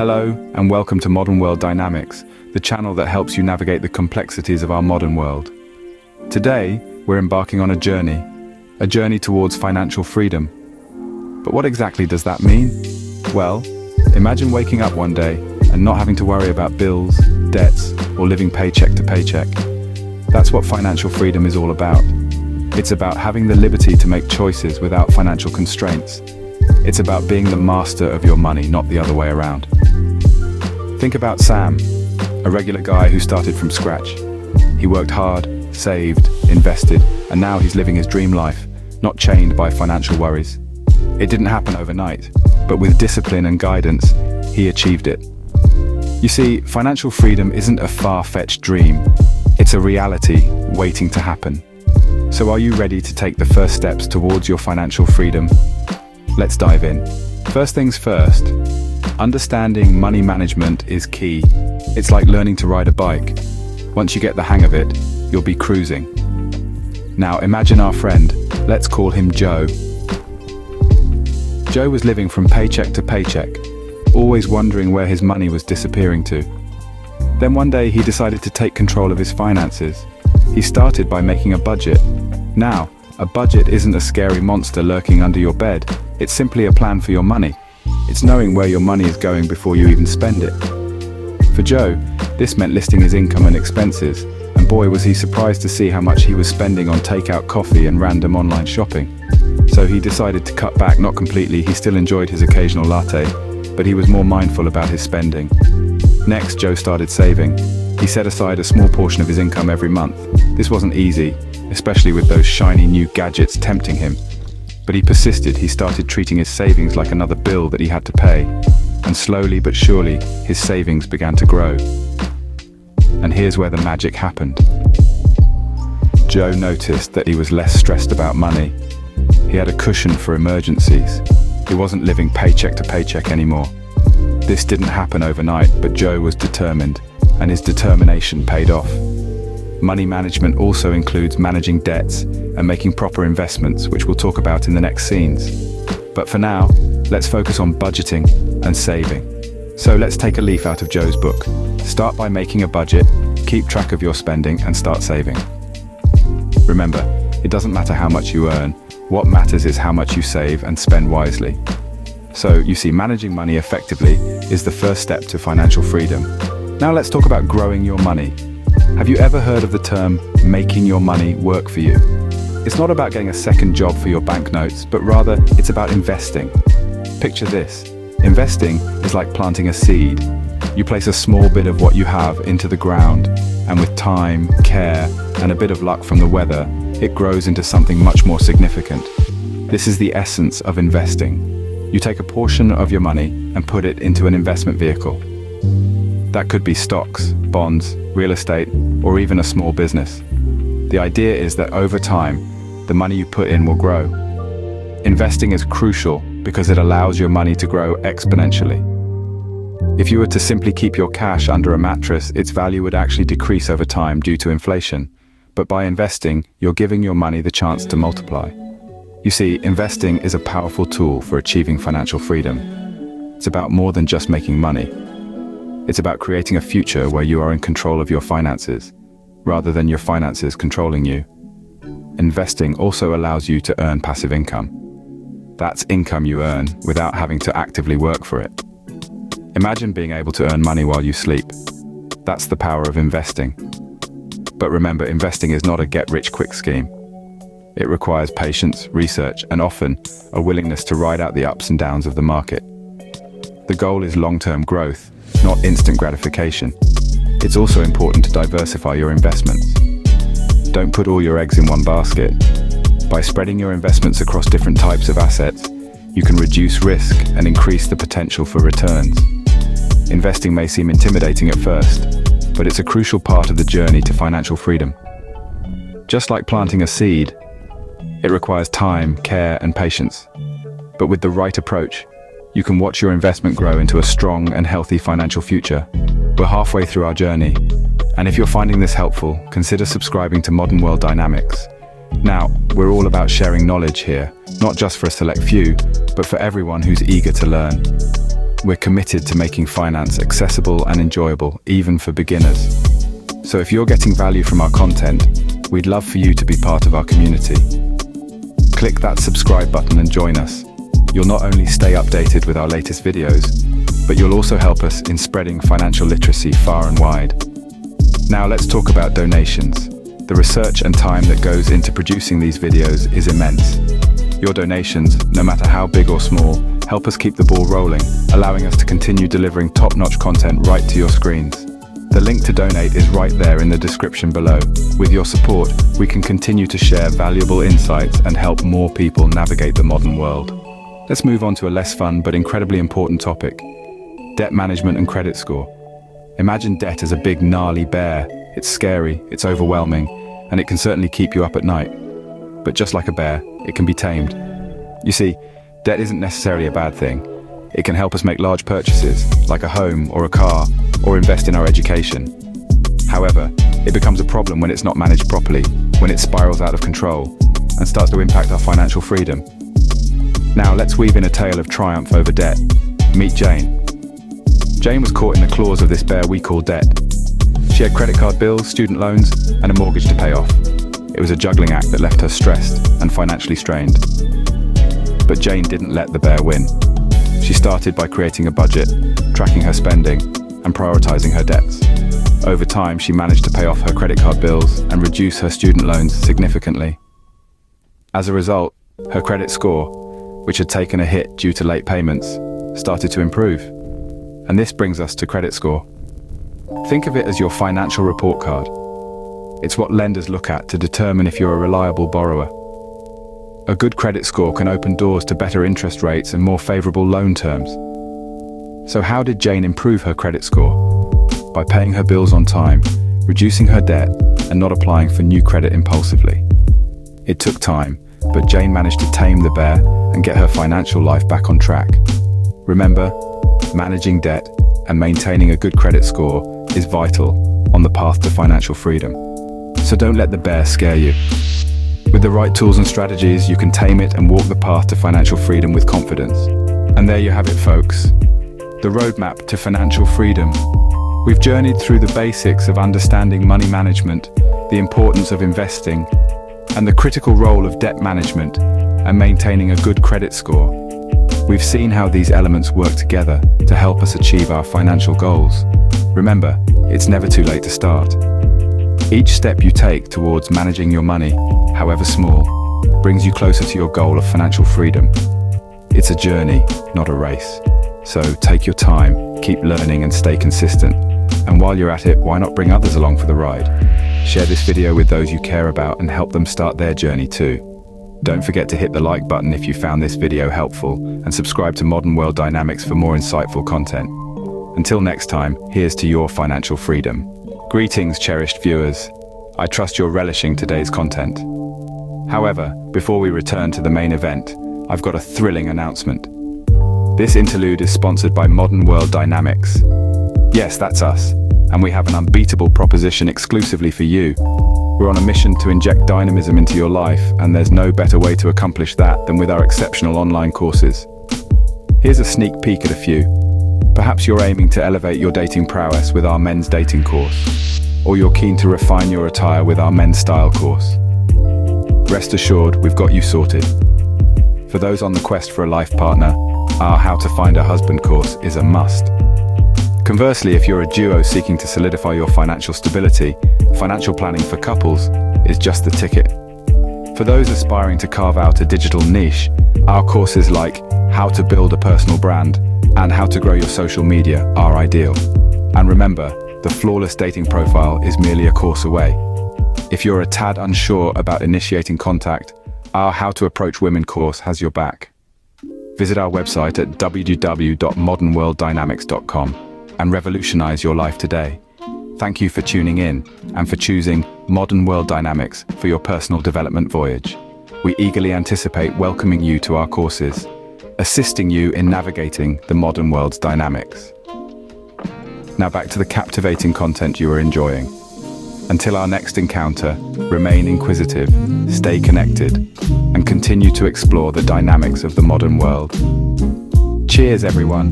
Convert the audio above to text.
Hello, and welcome to Modern World Dynamics, the channel that helps you navigate the complexities of our modern world. Today, we're embarking on a journey towards financial freedom. But what exactly does that mean? Well, imagine waking up one day and not having to worry about bills, debts, or living paycheck to paycheck. That's what financial freedom is all about. It's about having the liberty to make choices without financial constraints. It's about being the master of your money, not the other way around. Think about Sam, a regular guy who started from scratch. He worked hard, saved, invested, and now he's living his dream life, not chained by financial worries. It didn't happen overnight, but with discipline and guidance, he achieved it. You see, financial freedom isn't a far-fetched dream. It's a reality waiting to happen. So are you ready to take the first steps towards your financial freedom? Let's dive in. First things first, understanding money management is key. It's like learning to ride a bike. Once you get the hang of it, you'll be cruising. Now imagine our friend, let's call him Joe. Joe was living from paycheck to paycheck, always wondering where his money was disappearing to. Then one day he decided to take control of his finances. He started by making a budget. Now, a budget isn't a scary monster lurking under your bed. It's simply a plan for your money. It's knowing where your money is going before you even spend it. For Joe, this meant listing his income and expenses, and boy was he surprised to see how much he was spending on takeout coffee and random online shopping. So he decided to cut back, not completely, he still enjoyed his occasional latte, but he was more mindful about his spending. Next, Joe started saving. He set aside a small portion of his income every month. This wasn't easy, especially with those shiny new gadgets tempting him. But he persisted. He started treating his savings like another bill that he had to pay. And slowly but surely, his savings began to grow. And here's where the magic happened. Joe noticed that he was less stressed about money. He had a cushion for emergencies. He wasn't living paycheck to paycheck anymore. This didn't happen overnight, but Joe was determined, and his determination paid off. Money management also includes managing debts and making proper investments, which we'll talk about in the next scenes. But for now, let's focus on budgeting and saving. So let's take a leaf out of Joe's book. Start by making a budget, keep track of your spending, and start saving. Remember, it doesn't matter how much you earn. What matters is how much you save and spend wisely. So you see, managing money effectively is the first step to financial freedom. Now let's talk about growing your money. Have you ever heard of the term making your money work for you? It's not about getting a second job for your banknotes, but rather it's about investing. Picture this. Investing is like planting a seed. You place a small bit of what you have into the ground, and with time, care, and a bit of luck from the weather, it grows into something much more significant. This is the essence of investing. You take a portion of your money and put it into an investment vehicle. That could be stocks, bonds, real estate, or even a small business. The idea is that over time, the money you put in will grow. Investing is crucial because it allows your money to grow exponentially. If you were to simply keep your cash under a mattress, its value would actually decrease over time due to inflation. But by investing, you're giving your money the chance to multiply. You see, investing is a powerful tool for achieving financial freedom. It's about more than just making money. It's about creating a future where you are in control of your finances, rather than your finances controlling you. Investing also allows you to earn passive income. That's income you earn without having to actively work for it. Imagine being able to earn money while you sleep. That's the power of investing. But remember, investing is not a get-rich-quick scheme. It requires patience, research, and often a willingness to ride out the ups and downs of the market. The goal is long-term growth, not instant gratification. It's also important to diversify your investments. Don't put all your eggs in one basket. By spreading your investments across different types of assets, you can reduce risk and increase the potential for returns. Investing may seem intimidating at first, but it's a crucial part of the journey to financial freedom. Just like planting a seed, it requires time, care, and patience. But with the right approach, you can watch your investment grow into a strong and healthy financial future. We're halfway through our journey, and if you're finding this helpful, consider subscribing to Modern World Dynamics. Now, we're all about sharing knowledge here, not just for a select few, but for everyone who's eager to learn. we're committed to making finance accessible and enjoyable, even for beginners. So if you're getting value from our content, we'd love for you to be part of our community. Click that subscribe button and join us. You'll not only stay updated with our latest videos, but you'll also help us in spreading financial literacy far and wide. Now let's talk about donations. The research and time that goes into producing these videos is immense. Your donations, no matter how big or small, help us keep the ball rolling, allowing us to continue delivering top-notch content right to your screens. The link to donate is right there in the description below. With your support, we can continue to share valuable insights and help more people navigate the modern world. Let's move on to a less fun but incredibly important topic: debt management and credit score. Imagine debt as a big gnarly bear. It's scary, it's overwhelming, and it can certainly keep you up at night. But just like a bear, it can be tamed. You see, debt isn't necessarily a bad thing. It can help us make large purchases, like a home or a car, or invest in our education. However, it becomes a problem when it's not managed properly, when it spirals out of control, and starts to impact our financial freedom. Now let's weave in a tale of triumph over debt. Meet Jane. Jane was caught in the claws of this bear we call debt. She had credit card bills, student loans, and a mortgage to pay off. It was a juggling act that left her stressed and financially strained. But Jane didn't let the bear win. She started by creating a budget, tracking her spending, and prioritizing her debts. Over time, she managed to pay off her credit card bills and reduce her student loans significantly. As a result, her credit score, which had taken a hit due to late payments, started to improve. And this brings us to credit score. Think of it as your financial report card. It's what lenders look at to determine if you're a reliable borrower. A good credit score can open doors to better interest rates and more favorable loan terms. So how did Jane improve her credit score? By paying her bills on time, reducing her debt, and not applying for new credit impulsively. It took time, but Jane managed to tame the bear and get her financial life back on track. Remember, managing debt and maintaining a good credit score is vital on the path to financial freedom. So don't let the bear scare you. With the right tools and strategies, you can tame it and walk the path to financial freedom with confidence. And there you have it, folks. The roadmap to financial freedom. We've journeyed through the basics of understanding money management, the importance of investing, and the critical role of debt management and maintaining a good credit score. We've seen how these elements work together to help us achieve our financial goals. Remember, it's never too late to start. Each step you take towards managing your money, however small, brings you closer to your goal of financial freedom. It's a journey, not a race. So take your time, keep learning and stay consistent. And while you're at it, why not bring others along for the ride? Share this video with those you care about and help them start their journey too. Don't forget to hit the like button if you found this video helpful, and subscribe to Modern World Dynamics for more insightful content. Until next time, here's to your financial freedom. Greetings, cherished viewers. I trust you're relishing today's content. However, before we return to the main event, I've got a thrilling announcement. This interlude is sponsored by Modern World Dynamics. Yes, that's us, and we have an unbeatable proposition exclusively for you. We're on a mission to inject dynamism into your life, and there's no better way to accomplish that than with our exceptional online courses. Here's a sneak peek at a few. Perhaps you're aiming to elevate your dating prowess with our men's dating course, or you're keen to refine your attire with our men's style course. Rest assured, we've got you sorted. For those on the quest for a life partner, our How to Find a Husband course is a must. Conversely, if you're a duo seeking to solidify your financial stability, financial planning for couples is just the ticket. For those aspiring to carve out a digital niche, our courses like How to Build a Personal Brand and How to Grow Your Social Media are ideal. And remember, the flawless dating profile is merely a course away. If you're a tad unsure about initiating contact, our How to Approach Women course has your back. Visit our website at www.modernworlddynamics.com and revolutionize your life today. Thank you for tuning in and for choosing Modern World Dynamics for your personal development voyage. We eagerly anticipate welcoming you to our courses, assisting you in navigating the modern world's dynamics. Now back to the captivating content you are enjoying. Until our next encounter, remain inquisitive, stay connected, and continue to explore the dynamics of the modern world. Cheers, everyone.